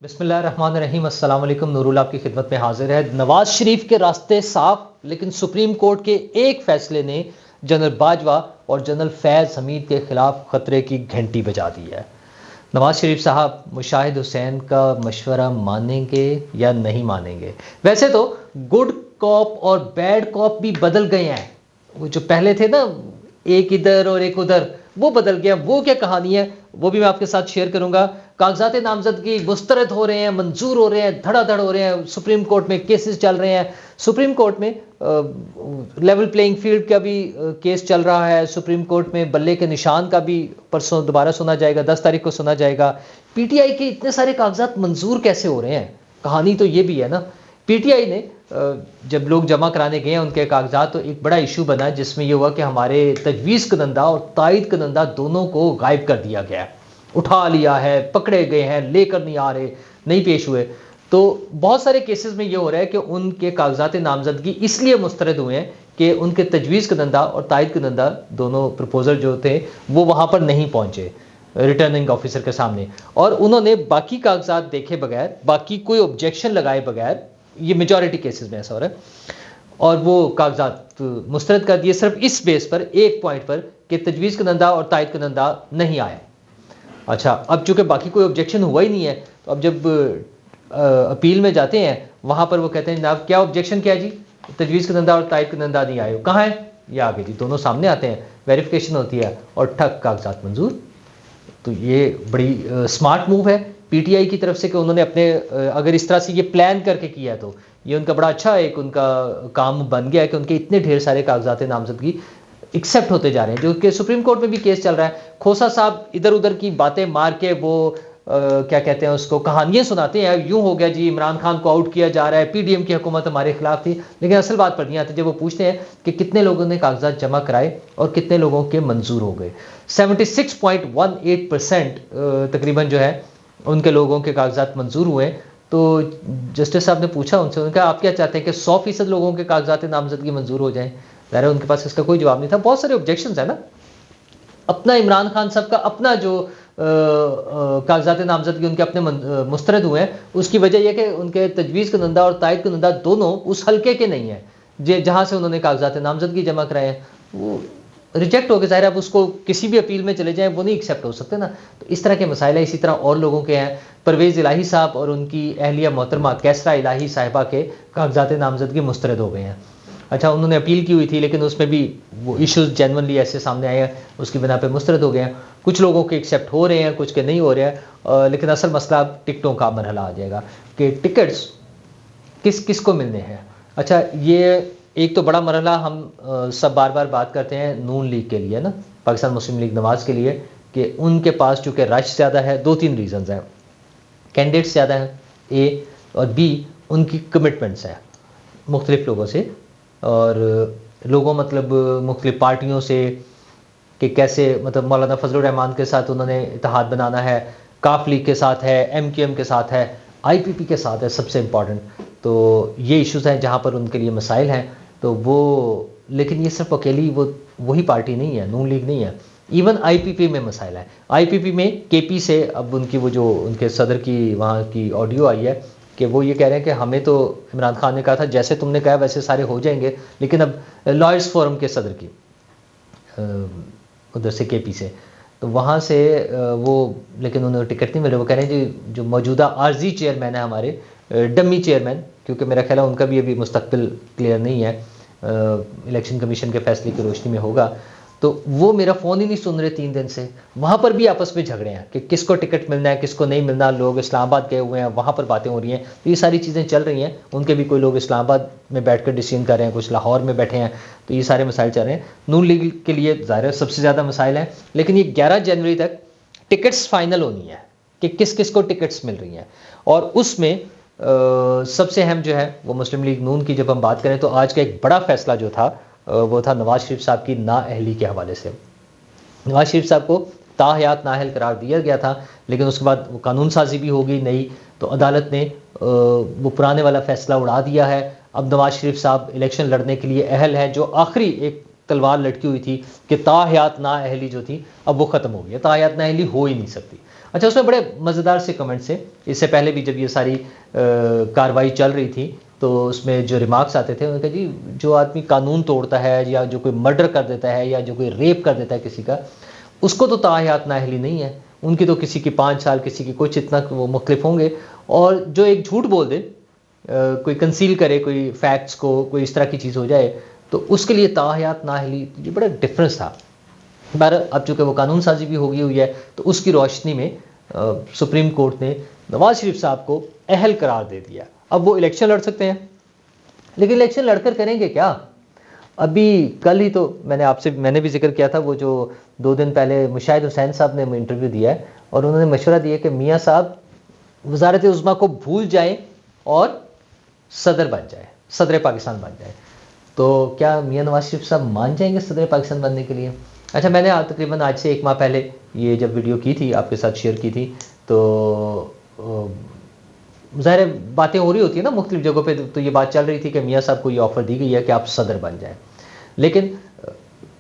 بسم اللہ الرحمن الرحیم۔ السلام علیکم، نور اللہ آپ کی خدمت میں حاضر ہے۔ نواز شریف کے راستے صاف، لیکن سپریم کورٹ کے ایک فیصلے نے جنرل باجوہ اور جنرل فیض حمید کے خلاف خطرے کی گھنٹی بجا دی ہے۔ نواز شریف صاحب مشاہد حسین کا مشورہ مانیں گے یا نہیں مانیں گے؟ ویسے تو گڈ کاپ اور بیڈ کاپ بھی بدل گئے ہیں، وہ جو پہلے تھے نا، ایک ادھر اور ایک ادھر، وہ بدل گیا۔ وہ کیا کہانی ہے وہ بھی میں آپ کے ساتھ شیئر کروں گا۔ کاغذات نامزدگی مسترد ہو رہے ہیں، منظور ہو رہے ہیں، دھڑا دھڑ ہو رہے ہیں، سپریم کورٹ میں کیسز چل رہے ہیں۔ سپریم کورٹ میں لیول پلینگ فیلڈ کا بھی کیس چل رہا ہے، سپریم کورٹ میں بلے کے نشان کا بھی پرسوں دوبارہ سنا جائے گا، 10 تاریخ کو سنا جائے گا۔ پی ٹی آئی کے اتنے سارے کاغذات منظور کیسے ہو رہے ہیں؟ کہانی تو یہ بھی ہے نا۔ پی ٹی آئی نے جب لوگ جمع کرانے گئے ہیں ان کے کاغذات، تو ایک بڑا ایشو بنا جس میں یہ ہوا کہ ہمارے تجویز کنندہ اور تائید کنندہ دونوں کو غائب کر دیا گیا ہے، اٹھا لیا ہے، پکڑے گئے ہیں، لے کر نہیں آ رہے، نہیں پیش ہوئے۔ تو بہت سارے کیسز میں یہ ہو رہا ہے کہ ان کے کاغذات نامزدگی اس لیے مسترد ہوئے ہیں کہ ان کے تجویز کنندہ اور تائید کنندہ دونوں پرپوزر جو تھے وہ وہاں پر نہیں پہنچے ریٹرننگ آفیسر کے سامنے، اور انہوں نے باقی کاغذات دیکھے بغیر، باقی کوئی آبجیکشن لگائے بغیر، یہ میجورٹی کیسز میں ایسا ہو رہا ہے، اور وہ کاغذات مسترد کر دیے صرف اس بیس پر، ایک پوائنٹ پر، کہ تجویز کنندہ اور تائید کنندہ نہیں آئے۔ اچھا، اب چونکہ باقی کوئی آبجیکشن ہوا ہی نہیں ہے، تو اب جب اپیل میں جاتے ہیں وہاں پر وہ کہتے ہیں جناب کیا آبجیکشن کیا جی، تجویز کنندہ اور تائید کنندہ نہیں آئے ہو، کہاں ہے؟ یہ آگے جی، دونوں سامنے آتے ہیں، ویریفیکیشن ہوتی ہے اور ٹھک کاغذات منظور۔ تو یہ بڑی سمارٹ موو ہے پی ٹی آئی کی طرف سے کہ انہوں نے اپنے، اگر اس طرح سے یہ پلان کر کے کیا ہے تو یہ ان کا بڑا اچھا ایک ان کا کام بن گیا ہے کہ ان کے اتنے ڈھیر سارے کاغذات نامزدگی ایکسیپٹ ہوتے جا رہے ہیں، جو کہ سپریم کورٹ میں بھی کیس چل رہا ہے۔ کھوسا صاحب ادھر ادھر کی باتیں مار کے وہ کیا کہتے ہیں اس کو، کہانیاں سناتے ہیں، یوں ہو گیا جی عمران خان کو آؤٹ کیا جا رہا ہے، پی ڈی ایم کی حکومت ہمارے خلاف تھی، لیکن اصل بات پر نہیں آتی جب وہ پوچھتے ہیں کہ کتنے لوگوں نے کاغذات جمع کرائے اور کتنے لوگوں کے منظور ہو گئے۔ 76.18% تقریباً جو ہے ان کے لوگوں کے کاغذات منظور ہوئے۔ تو جسٹس صاحب نے پوچھا ان سے، انہوں نے کہا آپ کیا چاہتے ہیں کہ 100% لوگوں کے کاغذات نامزدگی منظور ہو جائیں؟ ظاہر ہے ان کے پاس اس کا کوئی جواب نہیں تھا۔ بہت سارے آبجیکشنز ہیں نا، اپنا عمران خان صاحب کا اپنا جو کاغذات نامزدگی ان کے اپنے مسترد ہوئے ہیں، اس کی وجہ یہ کہ ان کے تجویز کنندہ اور تائید کنندہ دونوں اس حلقے کے نہیں ہیں جہاں سے انہوں نے کاغذات نامزدگی جمع کرائے ہیں، وہ ریجیکٹ ہو کے، ظاہر ہے اب اس کو کسی بھی اپیل میں چلے جائیں وہ نہیں ایکسیپٹ ہو سکتے نا۔ تو اس طرح کے مسائل ہیں، اسی طرح اور لوگوں کے ہیں۔ پرویز الہی صاحب اور ان کی اہلیہ محترمہ کیسرا الہی صاحبہ کے کاغذات نامزدگی مسترد ہو گئے ہیں۔ اچھا، انہوں نے اپیل کی ہوئی تھی لیکن اس میں بھی وہ ایشوز جینونلی ایسے سامنے آئے ہیں، اس کی بنا پہ مسترد ہو گئے ہیں۔ کچھ لوگوں کے ایکسیپٹ ہو رہے ہیں، کچھ کے نہیں ہو رہے ہیں، لیکن اصل مسئلہ اب ٹکٹوں کا مرحلہ آ جائے گا کہ ٹکٹس کس کس کو ملنے ہیں۔ اچھا، یہ ایک تو بڑا مرحلہ ہم سب بار بار بات کرتے ہیں نون لیگ کے لیے نا، پاکستان مسلم لیگ نواز کے لیے، کہ ان کے پاس چونکہ رش زیادہ ہے، 2-3 ریزنز ہیں، کینڈیڈیٹس زیادہ ہیں اے، اور بی ان کی کمٹمنٹس ہیں مختلف لوگوں سے، اور لوگوں مطلب مختلف پارٹیوں سے، کہ کیسے مطلب مولانا فضل الرحمان کے ساتھ انہوں نے اتحاد بنانا ہے، کاف لیگ کے ساتھ ہے، ایم کیو ایم کے ساتھ ہے، آئی پی پی کے ساتھ ہے سب سے امپورٹنٹ۔ تو یہ ایشوز ہیں جہاں پر ان کے لیے مسائل ہیں، تو وہ، لیکن یہ صرف اکیلی وہی پارٹی نہیں ہے، نون لیگ نہیں ہے، ایون آئی پی پی میں مسائل ہے۔ آئی پی پی میں کے پی سے اب ان کی وہ جو ان کے صدر کی وہاں کی آڈیو آئی ہے کہ وہ یہ کہہ رہے ہیں کہ ہمیں تو عمران خان نے کہا تھا جیسے تم نے کہا ویسے سارے ہو جائیں گے، لیکن اب لائرز فورم کے صدر کی ادھر سے کے پی سے، تو وہاں سے وہ، لیکن انہیں ٹکٹ نہیں ملے۔ وہ کہہ رہے ہیں جی جو موجودہ عارضی چیئرمین ہے ہمارے، ڈمی چیئرمین، کیونکہ میرا خیال ہے ان کا بھی ابھی مستقبل کلیئر نہیں ہے، الیکشن کمیشن کے فیصلے کی روشنی میں ہوگا، تو وہ میرا فون ہی نہیں سن رہے 3 دن سے۔ وہاں پر بھی آپس میں جھگڑے ہیں کہ کس کو ٹکٹ ملنا ہے، کس کو نہیں ملنا، لوگ اسلام آباد گئے ہوئے ہیں، وہاں پر باتیں ہو رہی ہیں، تو یہ ساری چیزیں چل رہی ہیں۔ ان کے بھی کوئی لوگ اسلام آباد میں بیٹھ کر ڈیسیژن کر رہے ہیں، کچھ لاہور میں بیٹھے ہیں، تو یہ سارے مسائل چل رہے ہیں۔ نون لیگ کے لیے ظاہر ہے سب سے زیادہ مسائل ہیں، لیکن یہ 11 جنوری تک ٹکٹس فائنل ہونی ہے کہ کس کس کو ٹکٹس مل رہی ہیں، اور اس میں سب سے اہم جو ہے وہ مسلم لیگ نون کی جب ہم بات کریں تو آج کا ایک بڑا فیصلہ جو تھا وہ تھا نواز شریف صاحب کی نااہلی کے حوالے سے۔ نواز شریف صاحب کو تاحیات نااہل قرار دیا گیا تھا، لیکن اس کے بعد وہ قانون سازی بھی ہوگی نئی، تو عدالت نے وہ پرانے والا فیصلہ اڑا دیا ہے۔ اب نواز شریف صاحب الیکشن لڑنے کے لیے اہل ہے، جو آخری ایک تلوار لٹکی ہوئی تھی کہ تاحیات نااہلی جو تھی اب وہ ختم ہو گئی ہے، تاحیات نااہلی ہو ہی نہیں سکتی۔ اچھا، اس میں بڑے مزیدار سے کمنٹس ہیں. اس سے پہلے بھی جب یہ ساری کارروائی چل رہی تھی تو اس میں جو ریمارکس آتے تھے انہوں نے کہا جی جو آدمی قانون توڑتا ہے یا جو کوئی مرڈر کر دیتا ہے یا جو کوئی ریپ کر دیتا ہے کسی کا، اس کو تو تاحیات نااہلی نہیں ہے. ان کی تو کسی کی 5 سال، کسی کی کچھ، اتنا وہ مختلف ہوں گے. اور جو ایک جھوٹ بول دے، کوئی کنسیل کرے کوئی فیکٹس کو، کوئی اس طرح کی چیز ہو جائے، تو اس کے لیے تاحیات نااہلی یہ بڑا ڈفرنس تھا. اب چونکہ وہ قانون سازی بھی ہوئی ہے تو اس کی روشنی میں سپریم کورٹ نے نواز شریف صاحب کو اہل قرار دے دیا. اب وہ الیکشن لڑ سکتے ہیں، لیکن الیکشن لڑ کر کریں گے کیا؟ ابھی کل ہی تو میں نے بھی ذکر کیا تھا، وہ جو 2 دن پہلے مشاہد حسین صاحب نے انٹرویو دیا ہے اور انہوں نے مشورہ دیا کہ میاں صاحب وزارت عظمیٰ کو بھول جائیں اور صدر بن جائے، صدر پاکستان بن جائے. تو کیا میاں نواز شریف صاحب مان جائیں گے صدر پاکستان بننے کے لیے؟ اچھا، میں نے تقریباً آج سے 1 ماہ پہلے یہ جب ویڈیو کی تھی آپ کے ساتھ شیئر کی تھی، تو ظاہر باتیں ہو رہی ہوتی ہیں نا مختلف جگہوں پہ، تو یہ بات چل رہی تھی کہ میاں صاحب کو یہ آفر دی گئی ہے کہ آپ صدر بن جائیں. لیکن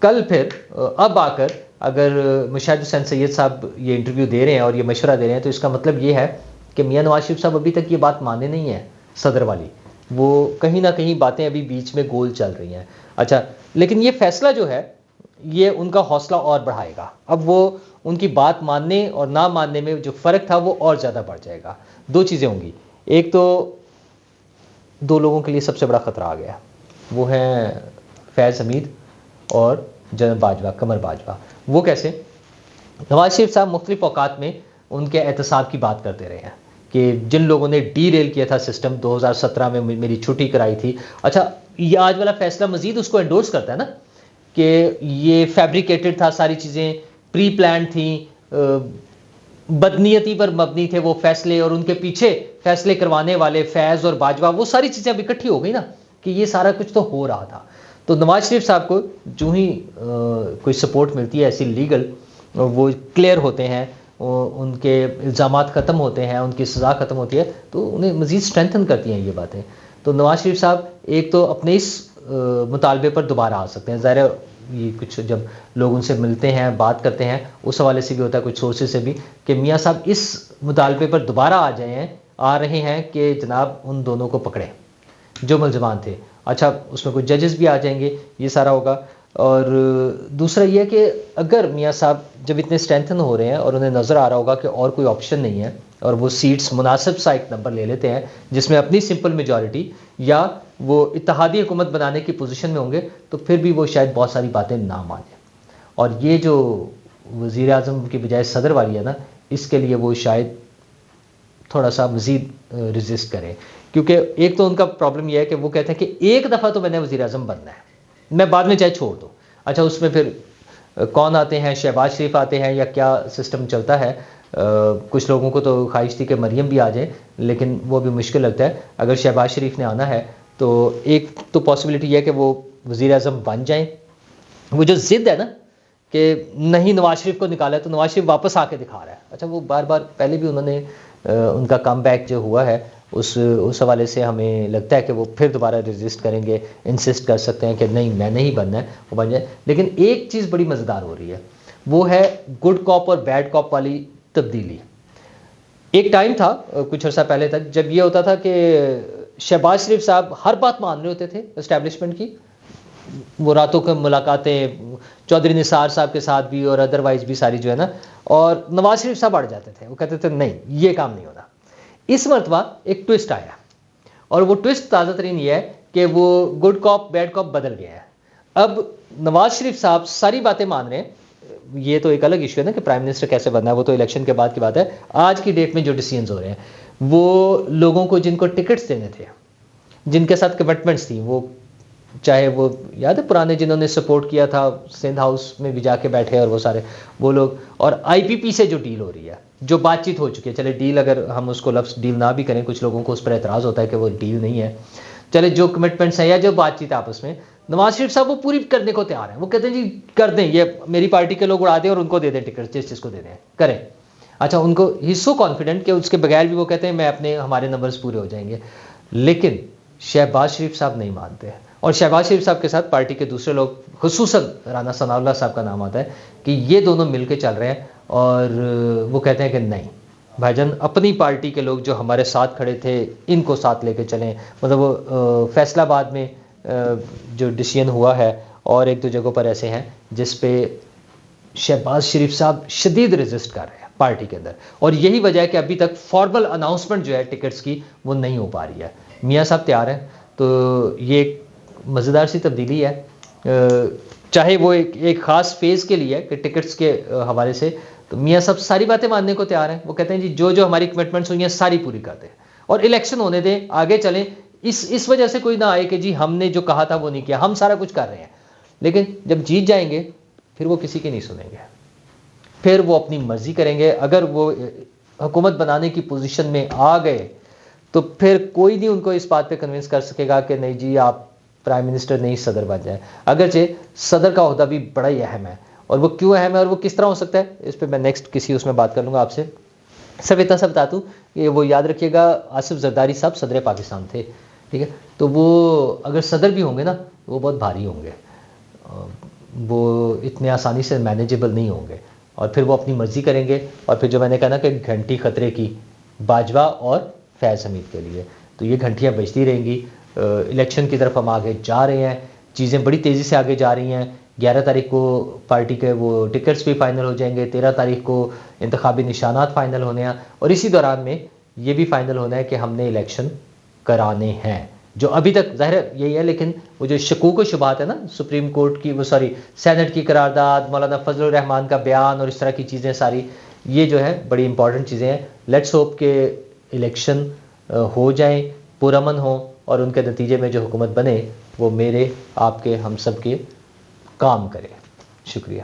کل پھر اب آ کر اگر مشاہد حسین سید صاحب یہ انٹرویو دے رہے ہیں اور یہ مشورہ دے رہے ہیں تو اس کا مطلب یہ ہے کہ میاں نواز شریف صاحب ابھی تک یہ بات مانے نہیں ہیں صدر والی. وہ کہیں نہ کہیں باتیں ابھی بیچ میں گول چل رہی ہیں. اچھا، لیکن یہ فیصلہ جو ہے یہ ان کا حوصلہ اور بڑھائے گا. اب وہ ان کی بات ماننے اور نہ ماننے میں جو فرق تھا وہ اور زیادہ بڑھ جائے گا. 2 چیزیں ہوں گی. ایک تو 2 لوگوں کے لیے سب سے بڑا خطرہ آ گیا، وہ ہیں فیض حمید اور جنرل باجوہ، قمر باجوہ. وہ کیسے؟ نواز شریف صاحب مختلف اوقات میں ان کے احتساب کی بات کرتے رہے ہیں کہ جن لوگوں نے ڈی ریل کیا تھا سسٹم 2017 میں، میری چھٹی کرائی تھی. اچھا، یہ آج والا فیصلہ مزید اس کو انڈورس کرتا ہے نا کہ یہ فیبریکیٹڈ تھا، ساری چیزیں پری پلانڈ تھیں، بدنیتی پر مبنی تھے وہ فیصلے، اور ان کے پیچھے فیصلے کروانے والے فیض اور باجوہ، وہ ساری چیزیں اب اکٹھی ہو گئی نا کہ یہ سارا کچھ تو ہو رہا تھا. تو نواز شریف صاحب کو جو ہی کوئی سپورٹ ملتی ہے ایسی لیگل، وہ کلیئر ہوتے ہیں، ان کے الزامات ختم ہوتے ہیں، ان کی سزا ختم ہوتی ہے، تو انہیں مزید اسٹرینتھن کرتی ہیں یہ باتیں. تو نواز شریف صاحب ایک تو اپنے اس مطالبے پر دوبارہ آ سکتے ہیں. ظاہر یہ کچھ جب لوگ ان سے ملتے ہیں، بات کرتے ہیں، اس حوالے سے بھی ہوتا ہے کچھ سورسز سے بھی کہ میاں صاحب اس مطالبے پر دوبارہ آ رہے ہیں کہ جناب ان دونوں کو پکڑیں جو ملزمان تھے. اچھا، اس میں کچھ ججز بھی آ جائیں گے، یہ سارا ہوگا. اور دوسرا یہ کہ اگر میاں صاحب جب اتنے اسٹرینتھن ہو رہے ہیں اور انہیں نظر آ رہا ہوگا کہ اور کوئی آپشن نہیں ہے اور وہ سیٹس مناسب سا ایک نمبر لے لیتے ہیں جس میں اپنی سمپل میجورٹی یا وہ اتحادی حکومت بنانے کی پوزیشن میں ہوں گے، تو پھر بھی وہ شاید بہت ساری باتیں نہ مانیں. اور یہ جو وزیر اعظم کی بجائے صدر والی ہے نا، اس کے لیے وہ شاید تھوڑا سا مزید ریزسٹ کریں. کیونکہ ایک تو ان کا پرابلم یہ ہے کہ وہ کہتے ہیں کہ ایک دفعہ تو میں نے وزیر اعظم بننا ہے، میں بعد میں چاہے چھوڑ دو. اچھا، اس میں پھر کون آتے ہیں؟ شہباز شریف آتے ہیں یا کیا سسٹم چلتا ہے؟ کچھ لوگوں کو تو خواہش تھی کہ مریم بھی آ جائیں، لیکن وہ بھی مشکل لگتا ہے. اگر شہباز شریف نے آنا ہے تو ایک تو پاسبلٹی یہ ہے کہ وہ وزیر اعظم بن جائیں. وہ جو ضد ہے نا کہ نہیں نواز شریف کو نکالا ہے، تو نواز شریف واپس آ کے دکھا رہا ہے. اچھا، وہ بار بار پہلے بھی انہوں نے ان کا کم بیک جو ہوا ہے اس حوالے سے ہمیں لگتا ہے کہ وہ پھر دوبارہ ریزسٹ کریں گے، انسسٹ کر سکتے ہیں کہ نہیں میں نہیں بننا ہے، وہ بن جائے. لیکن ایک چیز بڑی مزیدار ہو رہی ہے، وہ ہے گڈ کاپ اور بیڈ کاپ والی تبدیلی. ایک ٹائم تھا کچھ عرصہ پہلے تک جب یہ ہوتا تھا کہ شہباز شریف صاحب ہر بات مان رہے ہوتے تھے اسٹیبلشمنٹ کی، وہ راتوں کی ملاقاتیں چودھری نثار صاحب کے ساتھ بھی اور ادروائز بھی ساری جو ہے نا، اور نواز شریف صاحب اڑ جاتے تھے، وہ کہتے تھے نہیں یہ کام نہیں ہونا. اس مرتبہ ایک ٹوسٹ آیا، اور وہ ٹوسٹ تازہ ترین یہ ہے کہ وہ گڈ کاپ بیڈ کاپ بدل گیا ہے. اب نواز شریف صاحب ساری باتیں مان رہے ہیں. یہ تو ایک الگ ایشو ہے نا کہ پرائم منسٹر کیسے بننا ہے، وہ تو الیکشن کے بعد کی بات ہے. آج کی ڈیٹ میں جو ڈیسیژنز ہو رہے ہیں وہ لوگوں کو جن کو ٹکٹس دینے تھے، جن کے ساتھ کمٹمنٹس تھیں، وہ چاہے وہ یاد ہے پرانے جنہوں نے سپورٹ کیا تھا سندھ ہاؤس میں بھی جا کے بیٹھے اور وہ سارے وہ لوگ، اور آئی پی پی سے جو ڈیل ہو رہی ہے، جو بات چیت ہو چکی ہے. چلے ڈیل اگر ہم اس کو لفظ ڈیل نہ بھی کریں، کچھ لوگوں کو اس پر اعتراض ہوتا ہے کہ وہ ڈیل نہیں ہے. چلے جو کمٹمنٹس ہیں یا جو بات چیت آپس میں، نواز شریف صاحب وہ پوری کرنے کو تیار ہیں. وہ کہتے ہیں جی کر دیں، یہ میری پارٹی کے لوگ اڑا دیں اور ان کو دے دیں ٹکٹ، جس چیز کو دے دیں کریں. اچھا، ان کو ہی سو کانفیڈنٹ کہ اس کے بغیر بھی وہ کہتے ہیں میں ہمارے نمبرز پورے ہو جائیں گے. لیکن شہباز شریف صاحب نہیں مانتے ہیں. اور شہباز شریف صاحب کے ساتھ پارٹی کے دوسرے لوگ، خصوصاً رانا ثناء اللہ صاحب کا نام آتا ہے کہ یہ دونوں مل کے چل رہے ہیں، اور وہ کہتے ہیں کہ نہیں بھائی جان، اپنی پارٹی کے لوگ جو ہمارے ساتھ کھڑے تھے ان کو ساتھ لے کے چلیں. مطلب وہ فیصل آباد میں جو ڈیسیژن ہوا ہے، اور ایک دو جگہوں پر ایسے ہیں جس پہ شہباز شریف صاحب شدید ریزسٹ کر رہے ہیں پارٹی کے اندر، اور یہی وجہ ہے کہ ابھی تک فارمل اناؤنسمنٹ جو ہے ٹکٹس کی وہ نہیں ہو پا رہی ہے. میاں صاحب تیار ہیں، تو یہ ایک مزیدار سی تبدیلی ہے، چاہے وہ ایک خاص فیز کے لیے کہ ٹکٹس کے حوالے سے. تو میاں صاحب ساری باتیں ماننے کو تیار ہیں. وہ کہتے ہیں جی جو ہماری کمٹمنٹس ہوئی ہیں ساری پوری کر دیں، اور الیکشن ہونے دیں، آگے چلیں. اس وجہ سے کوئی نہ آئے کہ جی ہم نے جو کہا تھا وہ نہیں کیا، ہم سارا کچھ کر رہے ہیں. لیکن جب جیت جائیں گے پھر وہ کسی کی نہیں سنیں گے، پھر وہ اپنی مرضی کریں گے. اگر وہ حکومت بنانے کی پوزیشن میں آ گئے تو پھر کوئی نہیں ان کو اس بات پہ کنونس کر سکے گا کہ نہیں جی آپ پرائم منسٹر نہیں صدر بن جائیں. اگرچہ صدر کا عہدہ بھی بڑا ہی اہم ہے، اور وہ کیوں اہم ہے اور وہ کس طرح ہو سکتا ہے اس پہ میں نیکسٹ کسی اس میں بات کر لوں گا آپ سے. صرف اتنا سا بتا دوں کہ وہ یاد رکھیے گا، آصف زرداری صاحب صدر پاکستان تھے، ٹھیک ہے، تو وہ اگر صدر بھی ہوں گے نا وہ بہت بھاری ہوں گے، وہ اتنے آسانی سے مینیجیبل نہیں ہوں گے، اور پھر وہ اپنی مرضی کریں گے. اور پھر جو میں نے کہا نا کہ گھنٹی خطرے کی باجوہ اور فیض حمید کے لیے، تو یہ گھنٹیاں بجتی رہیں گی. الیکشن کی طرف ہم آگے جا رہے ہیں، چیزیں بڑی تیزی سے آگے جا رہی ہیں. 11 تاریخ کو پارٹی کے وہ ٹکٹس بھی فائنل ہو جائیں گے، 13 تاریخ کو انتخابی نشانات فائنل ہونے ہیں، اور اسی دوران میں یہ بھی فائنل ہونا ہے کہ ہم نے الیکشن کرانے ہیں. جو ابھی تک ظاہر یہی ہے، لیکن وہ جو شکوک و شبہات ہے نا، سپریم کورٹ کی سینٹ کی قرارداد، مولانا فضل الرحمان کا بیان اور اس طرح کی چیزیں ساری، یہ جو ہے بڑی امپورٹنٹ چیزیں ہیں. لیٹس ہوپ کہ الیکشن ہو جائیں، پرامن ہوں، اور ان کے نتیجے میں جو حکومت بنے وہ میرے، آپ کے، ہم سب کے کام کرے. شکریہ.